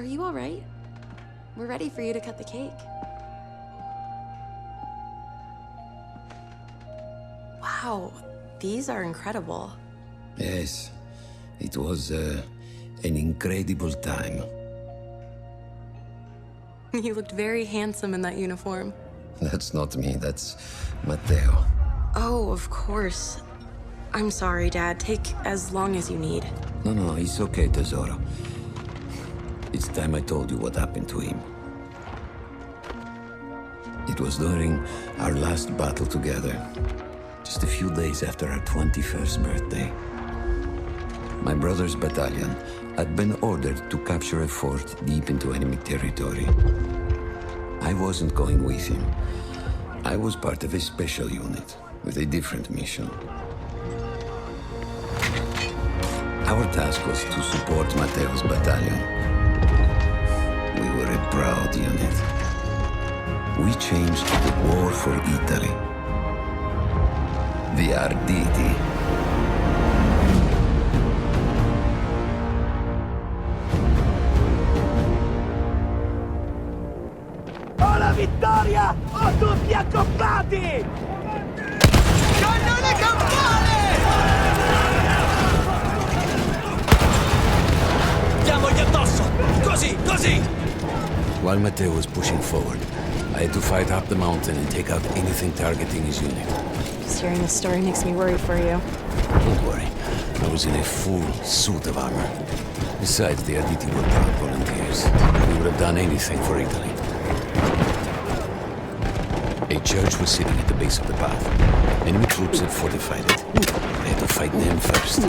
Are you all right? We're ready for you to cut the cake. Wow, these are incredible. Yes, it was an incredible time. You looked very handsome in that uniform. That's not me, that's Matteo. Oh, of course. I'm sorry, Dad. Take as long as you need. No, it's okay, Tesoro. It's time I told you what happened to him. It was during our last battle together, just a few days after our 21st birthday. My brother's battalion had been ordered to capture a fort deep into enemy territory. I wasn't going with him. I was part of a special unit with a different mission. Our task was to support Matteo's battalion. We were a proud unit. We changed the war for Italy. The Arditi. Ho la vittoria! Ho tutti accoppiati! Con le campane! Diamogli addosso! Così! While Matteo was pushing forward, I had to fight up the mountain and take out anything targeting his unit. Just hearing this story makes me worry for you. Don't worry, I was in a full suit of armor. Besides, the Arditi were proud volunteers. We would have done anything for Italy. A church was sitting at the base of the path. Enemy troops had fortified it. I had to fight them first.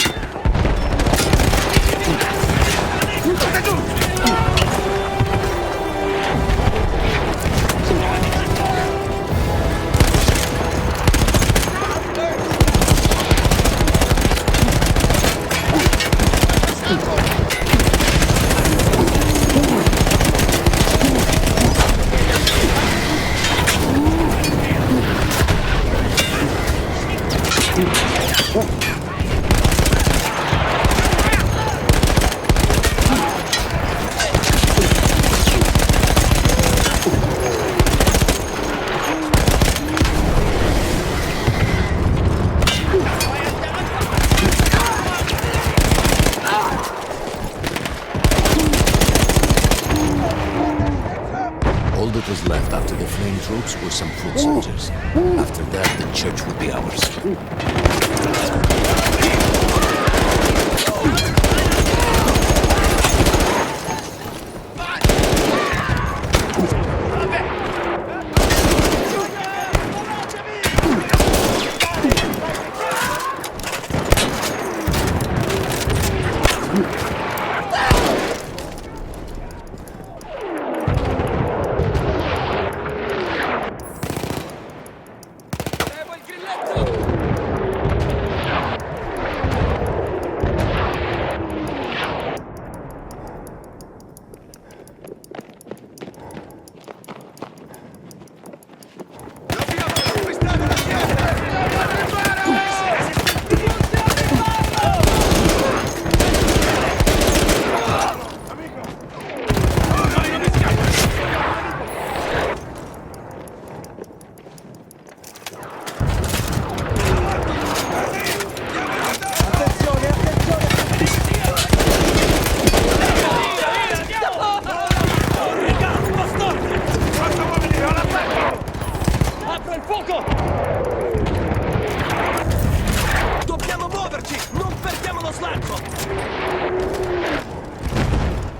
All that was left after the fleeing troops were some foot soldiers. After that, the church would be ours.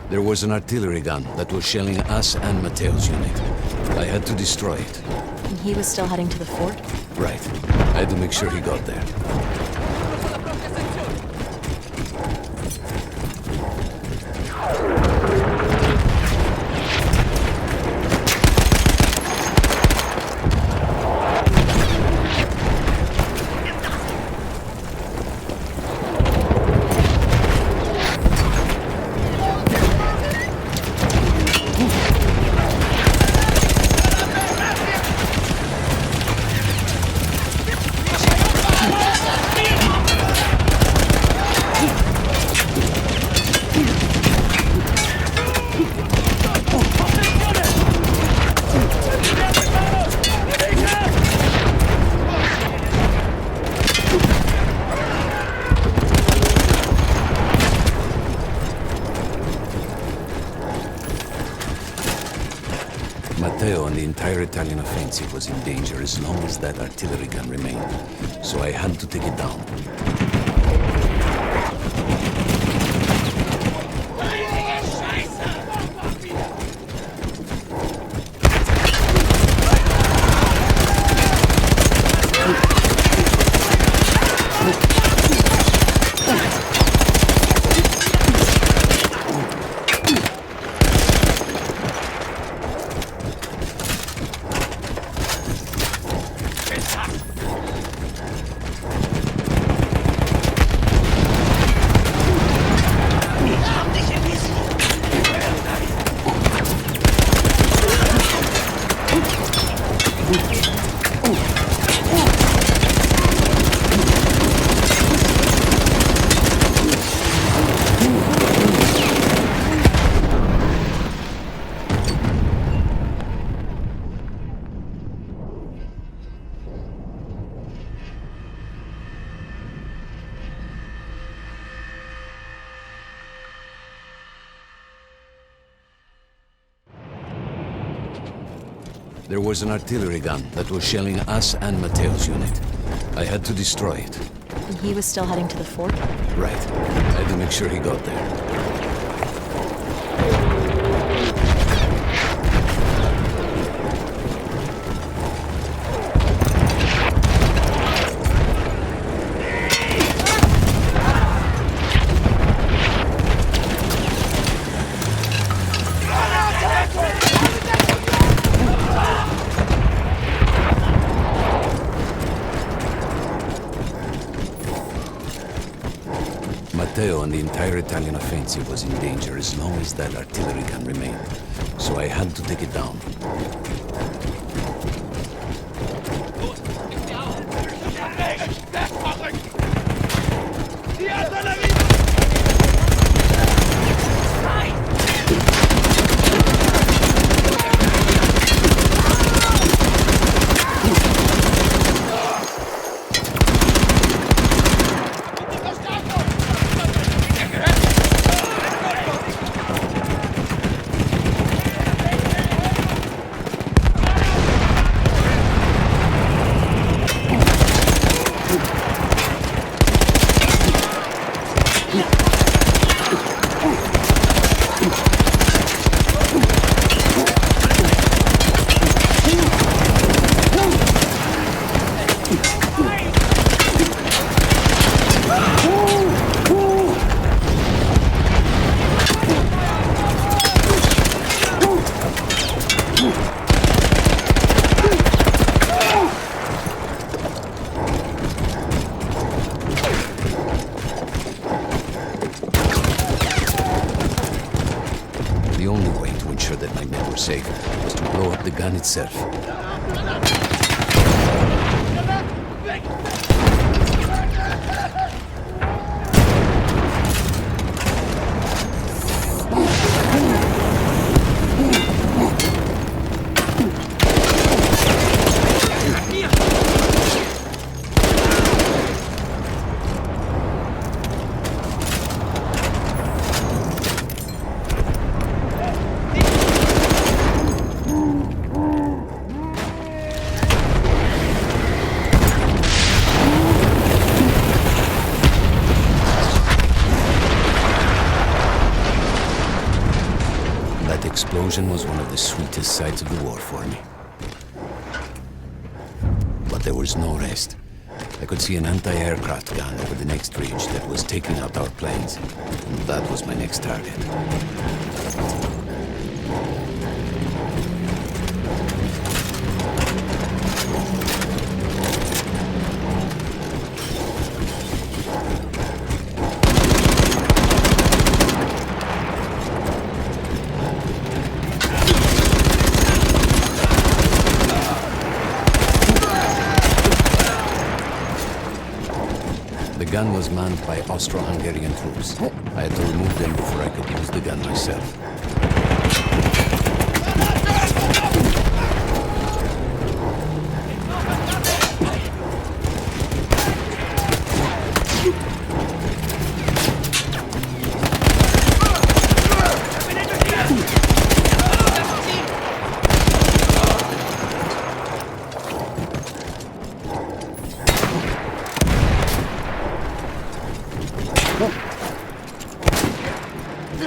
There was an artillery gun that was shelling us and Matteo's unit. I had to destroy it. And he was still heading to the fort? Right. I had to make sure he got there. Matteo and the entire Italian offensive was in danger as long as that artillery gun remained. So I had to take it down. There was an artillery gun that was shelling us and Matteo's unit. I had to destroy it. And he was still heading to the fort? Right. I had to make sure he got there. Matteo and the entire Italian offensive was in danger as long as that artillery gun remained. So I had to take it down. The only way to ensure that my men were safe was to blow up the gun itself. That explosion was one of the sweetest sights of the war for me. But there was no rest. I could see an anti-aircraft gun over the next ridge that was taking out our planes. And that was my next target. The gun was manned by Austro-Hungarian troops. I had to remove them before I could use the gun myself. I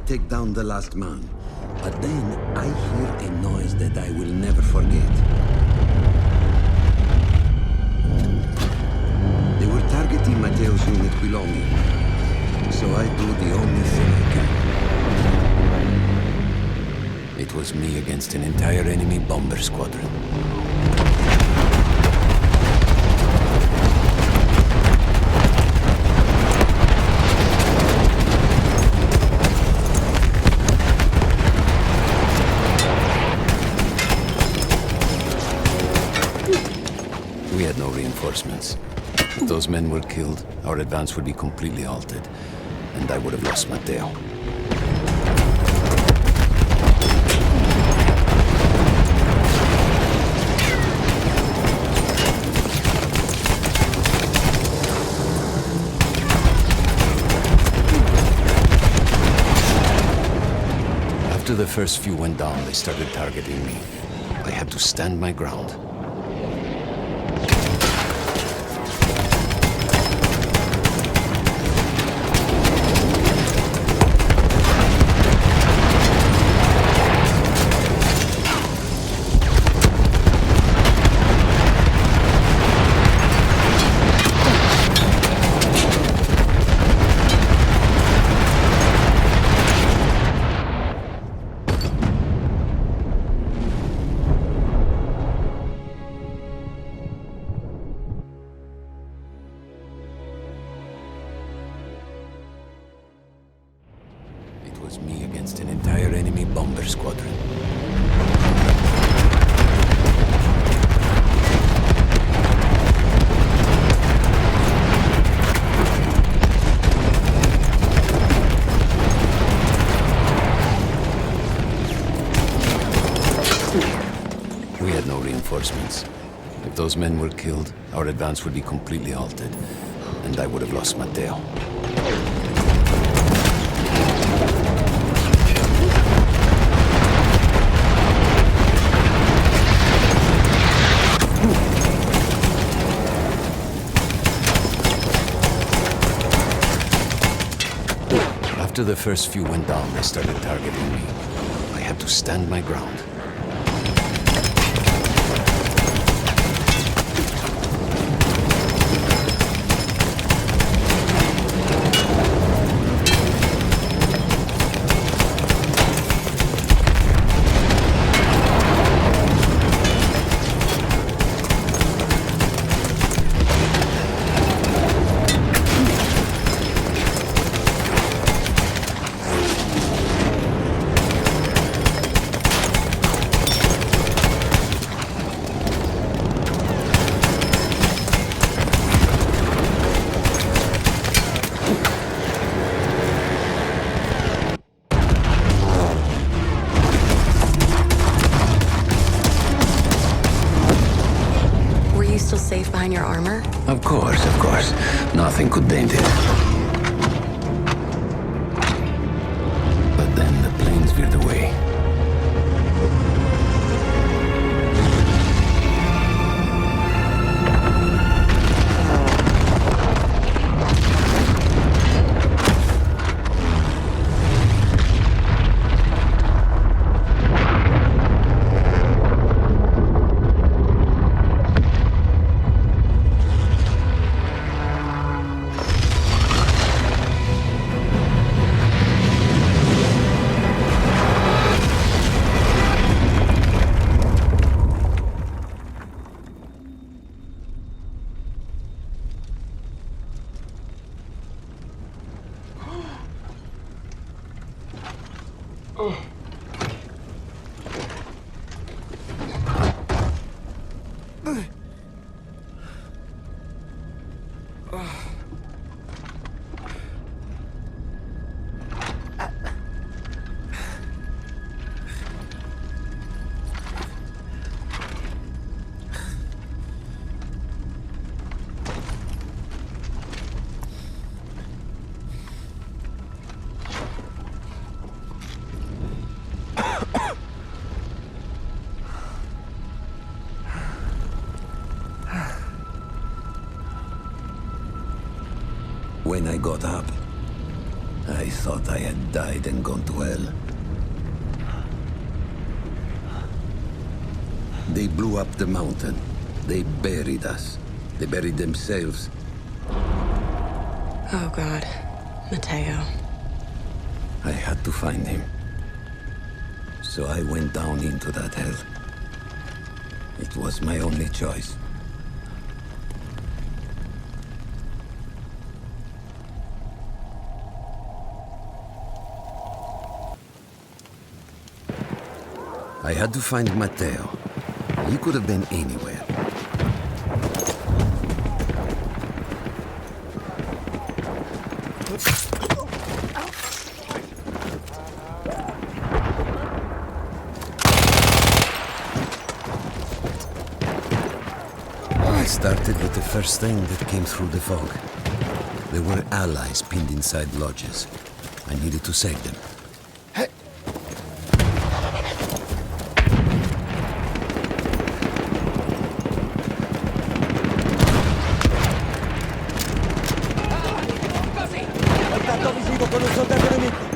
take down the last man, but then I hear a noise that I will never forget. They were targeting Matteo's unit below me, so I do the only thing I can. It was me against an entire enemy bomber squadron. We had no reinforcements. If those men were killed, our advance would be completely halted, and I would have lost Matteo. After the first few went down, they started targeting me. I had to stand my ground. It was me against an entire enemy bomber squadron. We had no reinforcements. If those men were killed, our advance would be completely halted, and I would have lost Matteo. After the first few went down, they started targeting me. I had to stand my ground. Still safe behind your armor? Of course. Nothing could dent it. But then the planes veered away. When I got up, I thought I had died and gone to hell. They blew up the mountain. They buried us. They buried themselves. Oh, God. Mateo. I had to find him. So I went down into that hell. It was my only choice. I had to find Mateo. He could have been anywhere. I started with the first thing that came through the fog. There were allies pinned inside lodges. I needed to save them. Contatto visivo con un soldato nemico!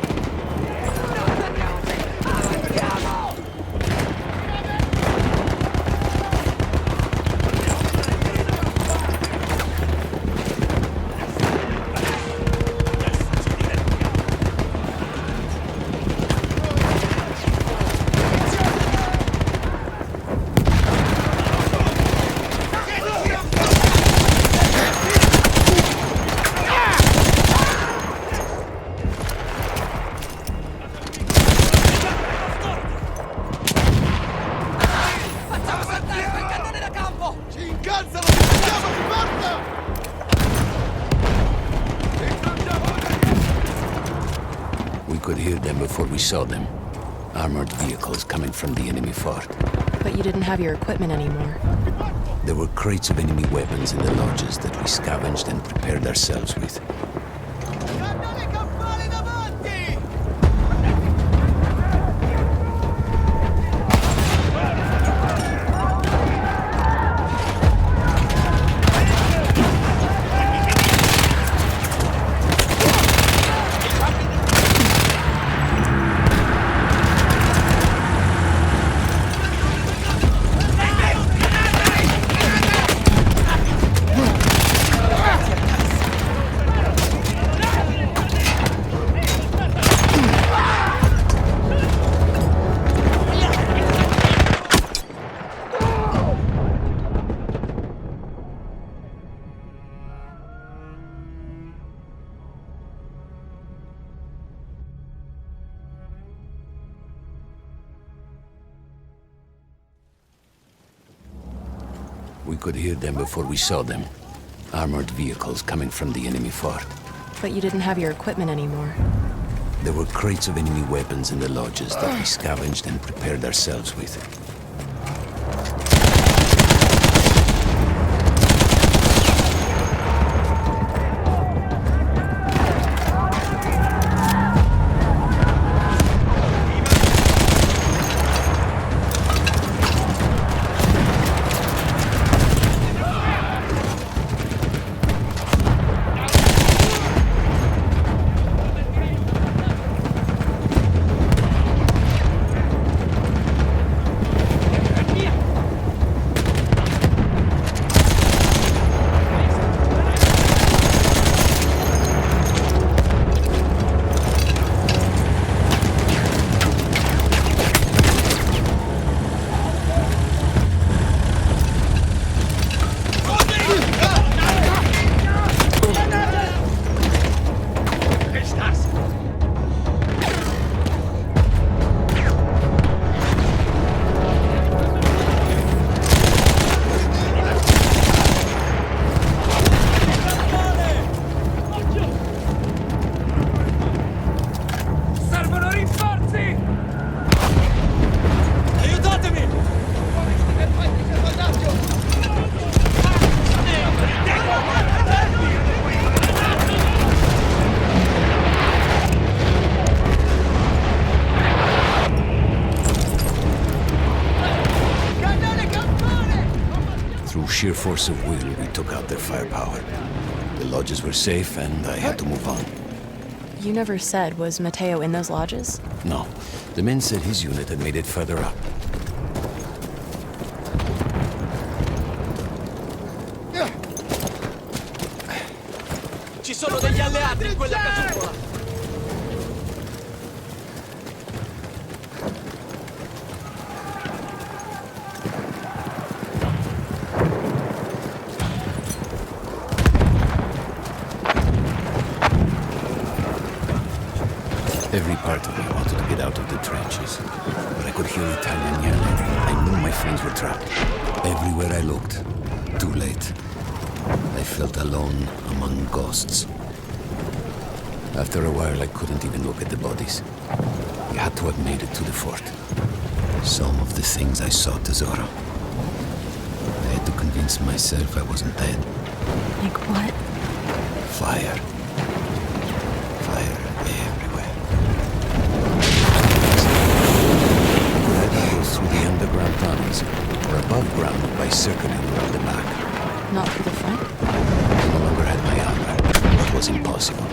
We could hear them before we saw them. Armored vehicles coming from the enemy fort. But you didn't have your equipment anymore. There were crates of enemy weapons in the lodges that we scavenged and prepared ourselves with. Cannone campane davanti! We could hear them before we saw them. Armored vehicles coming from the enemy fort. But you didn't have your equipment anymore. There were crates of enemy weapons in the lodges that we scavenged and prepared ourselves with. Through sheer force of will, we took out their firepower. The lodges were safe, and I had to move on. You never said, was Mateo in those lodges? No, the men said his unit had made it further up. Ci sono degli alleati in quella casupola! Every part of me wanted to get out of the trenches, but I could hear Italian yelling. I knew my friends were trapped. Everywhere I looked, too late. I felt alone among ghosts. After a while, I couldn't even look at the bodies. We had to have made it to the fort. Some of the things I saw, Tesoro. I had to convince myself I wasn't dead. Like what? Fire. Fire everywhere. We had to go through the underground tunnels, or above ground by circling around the back. Not through the front? I no longer had my armor. It was impossible.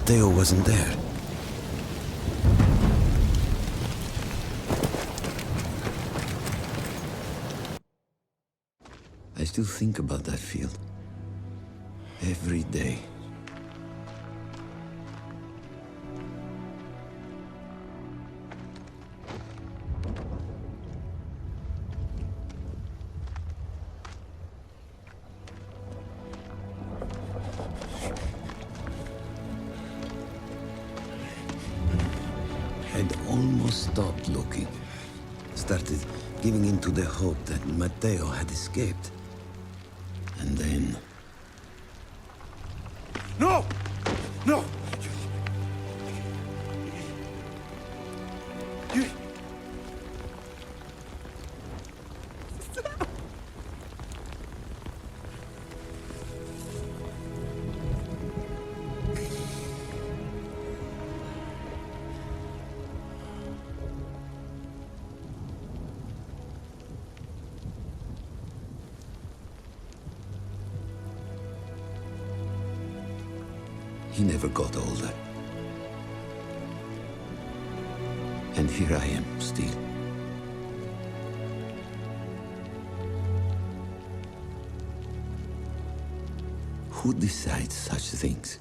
Matteo wasn't there. I still think about that field. Every day. I'd almost stopped looking. Started giving in to the hope that Matteo had escaped. And then... No! No! He never got older. And here I am, still. Who decides such things?